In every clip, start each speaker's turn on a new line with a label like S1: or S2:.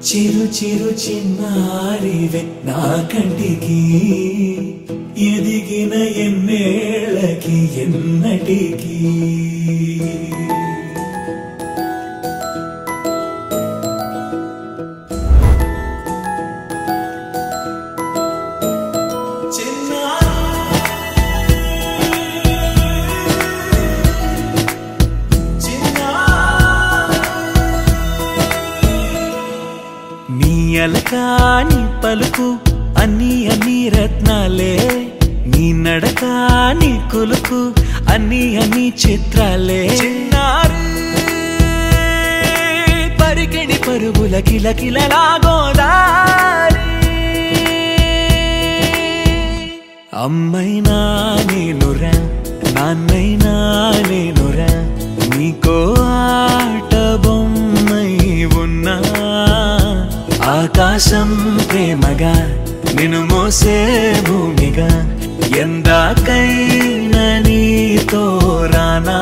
S1: చిరు చిరు చిన్నారివే నా కంటికి ఎదిగిన ఎన్నేళ్ళకి ఎన్నటికి
S2: అలకాని పలుకు అన్ని అన్ని రత్నాలే నీ నడక నీ కులుకు అన్ని అన్ని చిత్రాలే చిన్నారు పరికిణి పరుగుల కిలకిలలా గోదారి అమ్మైనా నేనురా నాన్నైనా నేనురా నీకో ఆట బొమ్మై ఉన్నా ఆకాశం ప్రేమగా నిన్ను మోసే భూమిగా ఎందాకైనా నీతో రానా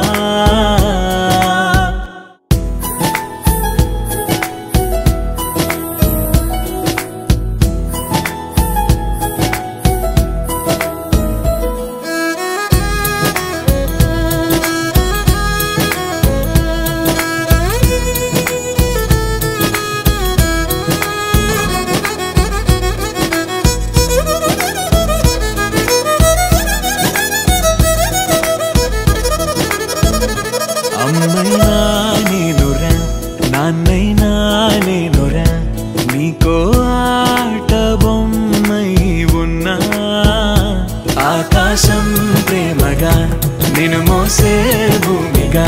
S2: అమ్మైనా నేనురా నాన్నైనా నేనురా నీకో ఆట బొమ్మై ఉన్నా ఆకాశం ప్రేమగా నిన్ను మోసే భూమిగా